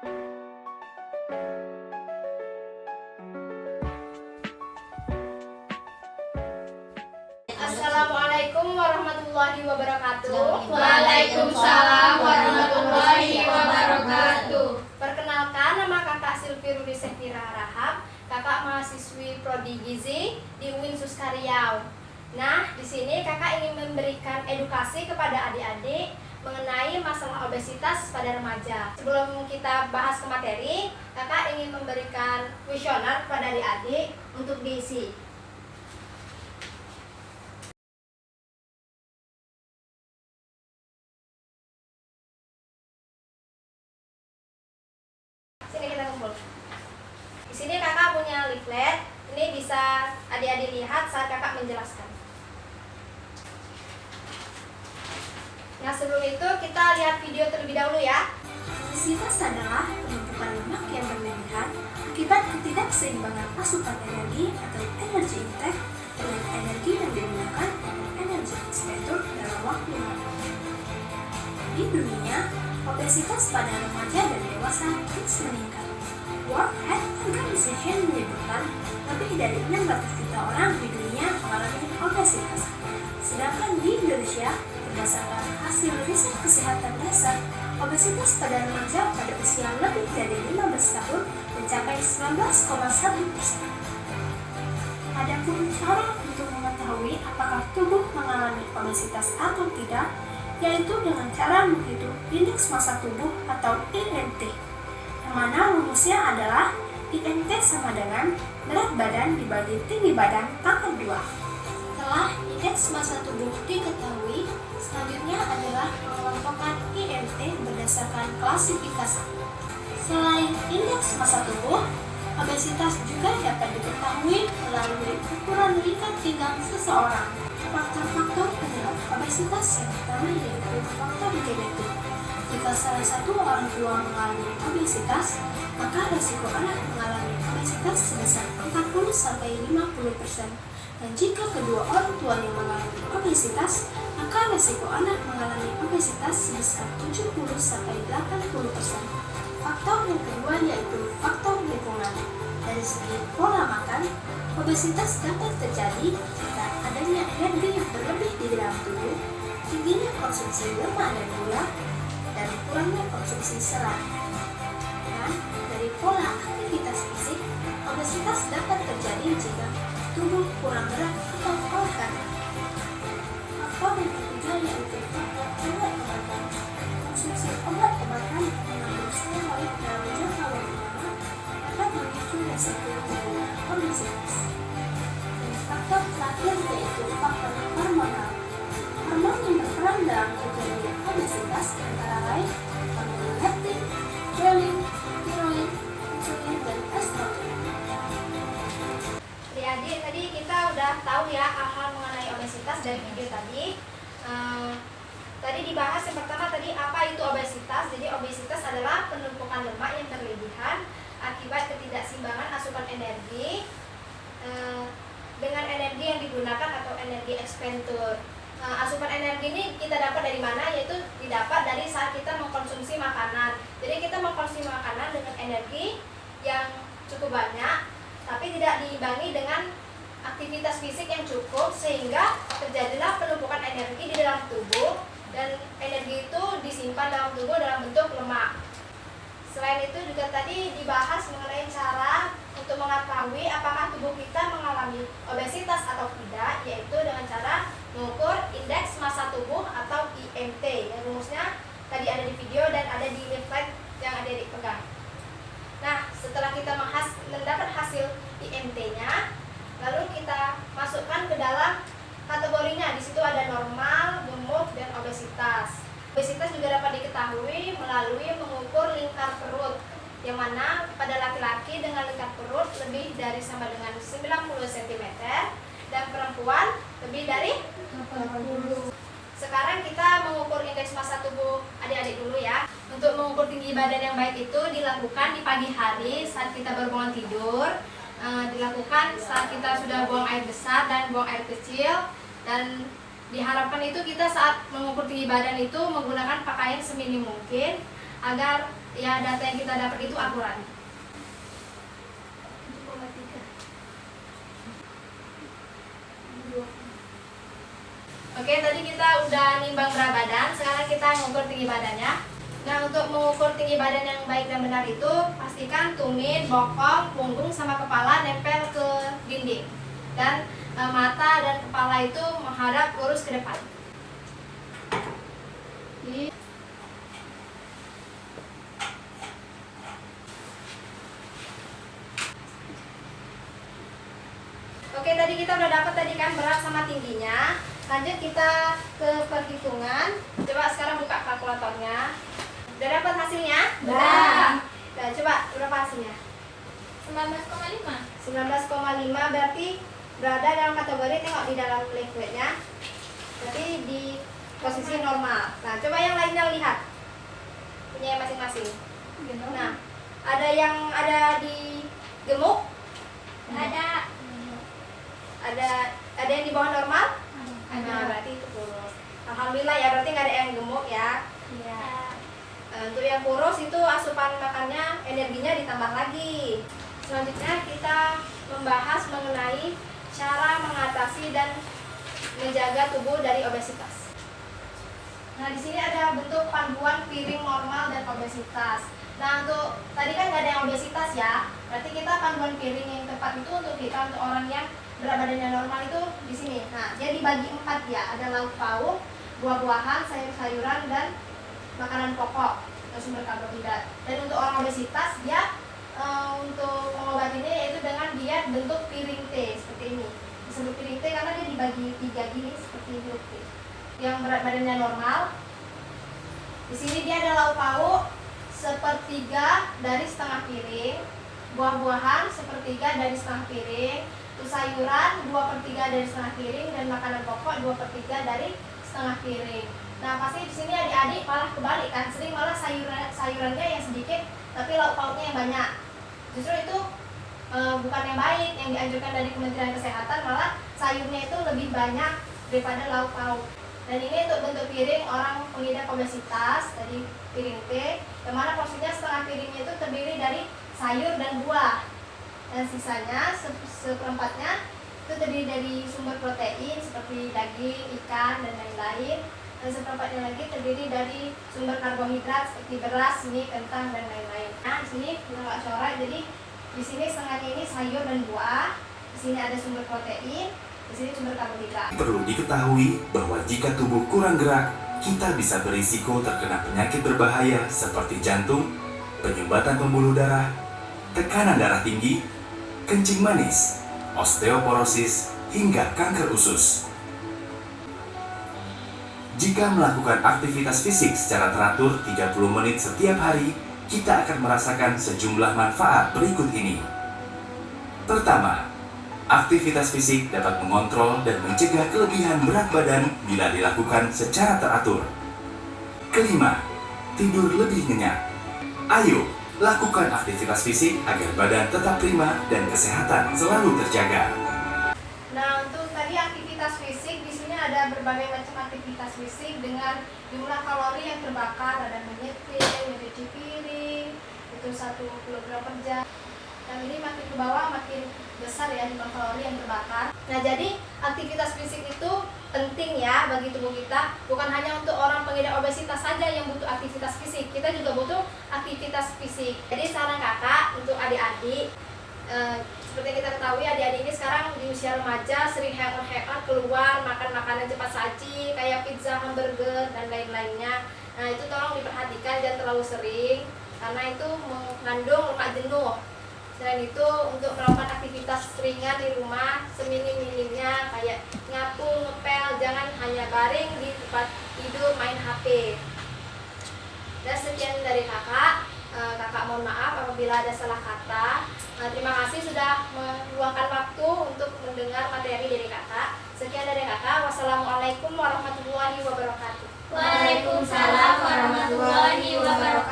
Assalamualaikum warahmatullahi wabarakatuh. Waalaikumsalam warahmatullahi wabarakatuh. Perkenalkan, nama kakak Silvi Rudi Sefira Rahab, kakak mahasiswi Prodi Gizi di UIN Suska Riau. Nah, di sini kakak ingin memberikan edukasi kepada adik-adik mengenai masalah obesitas pada remaja. Sebelum kita bahas ke materi, kakak ingin memberikan kuesioner kepada adik-adik untuk diisi. Sini kita kumpul. Di sini kakak punya leaflet. Ini bisa adik-adik lihat saat kakak menjelaskan. Nah, sebelum itu kita lihat video terlebih dahulu ya. Obesitas adalah penumpukan lemak yang berlebihan akibat ketidakseimbangan asupan energi atau energi intake dengan energi yang digunakan atau energi ekspenditur dalam waktu lama. Di dunia, obesitas pada remaja dan dewasa terus meningkat. World Health Organization menyebutkan lebih dari 600 juta orang di dunia mengalami obesitas. Sedangkan di Indonesia, berdasarkan hasil riset kesehatan dasar, obesitas pada remaja pada usia lebih dari 15 tahun mencapai 19,1%. Adapun cara untuk mengetahui apakah tubuh mengalami obesitas atau tidak, yaitu dengan cara menghitung indeks massa tubuh atau IMT, yang mana rumusnya adalah IMT sama dengan berat badan dibagi tinggi badan pangkat 2. Setelah indeks massa tubuh diketahui, selanjutnya adalah pengelompokan IMT berdasarkan klasifikasi. Selain indeks massa tubuh, obesitas juga dapat diketahui melalui ukuran lingkar pinggang seseorang. Faktor-faktor penyebab obesitas yang pertama yaitu faktor genetik. Jika salah satu orang tua mengalami obesitas, maka risiko anak mengalami obesitas sebesar 40-50%. Dan jika kedua orang tua yang mengalami obesitas, maka risiko anak mengalami obesitas sebesar 70-80%. Faktor yang kedua yaitu faktor lingkungan. Dari segi pola makan, obesitas dapat terjadi jika adanya energi yang berlebih di dalam tubuh, tingginya konsumsi lemak dan gula, dan kurangnya konsumsi serat. Dan dari pola aktivitas fisik, obesitas dapat terjadi jika tubuh kurang gerak atau olahraga. Faktor yang ketiga yaitu faktor obat-obatan. Konsumsi obat-obatan yang mengandung steroid dalam jangka waktu lama dapat memicu resiko terjadinya obesitas. Dan faktor terakhir yaitu faktor hormonal. Hormon yang berperan dalam terjadinya obesitas antara lain hormon leptin, grelin, tiroid, insulin, dan estrogen. Adik-adik, tadi kita udah tahu ya hal-hal mengenai obesitas dari video tadi. Tadi dibahas yang pertama tadi apa itu obesitas. Jadi obesitas adalah penumpukan lemak yang berlebihan akibat ketidakseimbangan asupan energi dengan energi yang digunakan atau energi ekspenditur. Asupan energi ini kita dapat dari mana? Yaitu didapat dari saat kita mengkonsumsi makanan. Jadi kita mengkonsumsi makanan dengan energi yang cukup banyak, tapi tidak diimbangi dengan aktivitas fisik yang cukup, sehingga terjadilah penumpukan energi di dalam tubuh, dan energi itu disimpan dalam tubuh dalam bentuk lemak. Selain itu juga tadi dibahas mengenai cara untuk mengetahui apakah tubuh kita mengalami obesitas atau tidak, yaitu dengan cara mengukur indeks massa tubuh atau IMT, yang rumusnya tadi ada di video dan ada di leaflet yang adik-adik pegang. Nah, setelah kita mendapat hasil IMT-nya, lalu kita masukkan ke dalam kategorinya. Di situ ada normal, gemuk, dan obesitas. Obesitas juga dapat diketahui melalui mengukur lingkar perut, yang mana pada laki-laki dengan lingkar perut lebih dari sama dengan 90 cm dan perempuan lebih dari 80. Sekarang kita mengukur indeks massa tubuh adik-adik dulu ya. Untuk mengukur tinggi badan yang baik itu dilakukan di pagi hari saat kita baru bangun tidur, dilakukan saat kita sudah buang air besar dan buang air kecil, dan diharapkan itu kita saat mengukur tinggi badan itu menggunakan pakaian seminim mungkin agar ya data yang kita dapat itu akurat. Oke, tadi kita udah nimbang berat badan, sekarang kita mengukur tinggi badannya. Nah, untuk mengukur tinggi badan yang baik dan benar itu, pastikan tumit, bokong, punggung, sama kepala nempel ke dinding. Dan mata dan kepala itu menghadap lurus ke depan. Oke, tadi kita udah dapat tadi kan berat sama tingginya. Lanjut kita ke perhitungan. Coba sekarang buka kalkulatornya. Udah dapat hasilnya? Udah. Nah, coba berapa hasilnya? 19,5. 19,5 berarti berada dalam kategori, tengok di dalam liquidnya. Berarti di posisi normal. Nah, coba yang lainnya lihat. Punya masing-masing. Nah, ada yang ada di gemuk? Ada. Ada yang di bawah normal? Ada. Nah, berarti itu kurus. Alhamdulillah ya, berarti nggak ada yang gemuk ya. Iya. Untuk yang kurus itu asupan makannya, energinya ditambah lagi. Selanjutnya kita membahas mengenai cara mengatasi dan menjaga tubuh dari obesitas. Nah, di sini ada bentuk panduan piring normal dan obesitas. Nah, untuk tadi kan nggak ada yang obesitas ya. Berarti kita panduan piring yang tepat itu untuk kita, untuk orang yang berat badannya normal itu di sini. Nah, dia dibagi 4 ya. Ada lauk pauk, buah-buahan, sayur-sayuran, dan makanan pokok atau sumber karbohidrat. Dan untuk orang obesitas dia untuk mengobatinya yaitu dengan diet bentuk piring T seperti ini. Disebut piring T karena dia dibagi 3 gini seperti ini. Yang berat badannya normal, di sini dia ada lauk pauk 1/3 dari setengah piring, buah-buahan 1/3 dari setengah piring, untuk sayuran 2/3 dari setengah piring, dan makanan pokok 2/3 dari setengah piring. Nah, pasti di sini adik-adik malah kebalik kan, sering malah sayurannya yang sedikit tapi lauk pauknya yang banyak. Justru itu bukan yang baik. Yang dianjurkan dari Kementerian Kesehatan malah sayurnya itu lebih banyak daripada lauk pauk. Dan ini untuk bentuk piring orang pengidap obesitas, tadi piring T, yang mana porsinya setengah piringnya itu terdiri dari sayur dan buah, dan sisanya seperempatnya itu terdiri dari sumber protein seperti daging, ikan, dan lain-lain, dan seperempatnya lagi terdiri dari sumber karbohidrat seperti beras, mie, kentang, dan lain-lain. Nah, di sini kita nggak coret, jadi di sini setengahnya ini sayur dan buah, di sini ada sumber protein, di sini sumber karbohidrat. Perlu diketahui bahwa jika tubuh kurang gerak, kita bisa berisiko terkena penyakit berbahaya seperti jantung, penyumbatan pembuluh darah, tekanan darah tinggi, kencing manis, osteoporosis, hingga kanker usus. Jika melakukan aktivitas fisik secara teratur 30 menit setiap hari, kita akan merasakan sejumlah manfaat berikut ini. Pertama, aktivitas fisik dapat mengontrol dan mencegah kelebihan berat badan bila dilakukan secara teratur. Kelima, tidur lebih nyenyak. Ayo, lakukan aktivitas fisik agar badan tetap prima dan kesehatan selalu terjaga. Nah, untuk tadi aktivitas fisik, di sini ada berbagai macam aktivitas fisik dengan jumlah kalori yang terbakar. Ada menyetir, mencuci piring, itu 1 kilogram per jam. Dan ini makin ke bawah makin besar ya jumlah kalori yang terbakar. Nah, jadi aktivitas fisik itu penting ya bagi tubuh kita. Bukan hanya untuk orang pengidap obesitas saja yang butuh aktivitas fisik, kita juga butuh aktivitas fisik. Jadi saran kakak untuk adik-adik, seperti yang kita ketahui adik-adik ini sekarang di usia remaja sering hangout keluar makan makanan cepat saji kayak pizza, hamburger, dan lain-lainnya. Nah, itu tolong diperhatikan, jangan terlalu sering karena itu mengandung lemak jenuh. Selain itu, untuk melakukan aktivitas ringan di rumah seminim-minimnya kayak nyapu, ngepel, jangan hanya baring di tempat tidur main HP. Dan sekian dari kakak. Kakak mohon maaf apabila ada salah kata. Terima kasih sudah meluangkan waktu untuk mendengar materi dari kakak. Sekian dari kakak. Wassalamualaikum warahmatullahi wabarakatuh. Waalaikumsalam warahmatullahi wabarakatuh.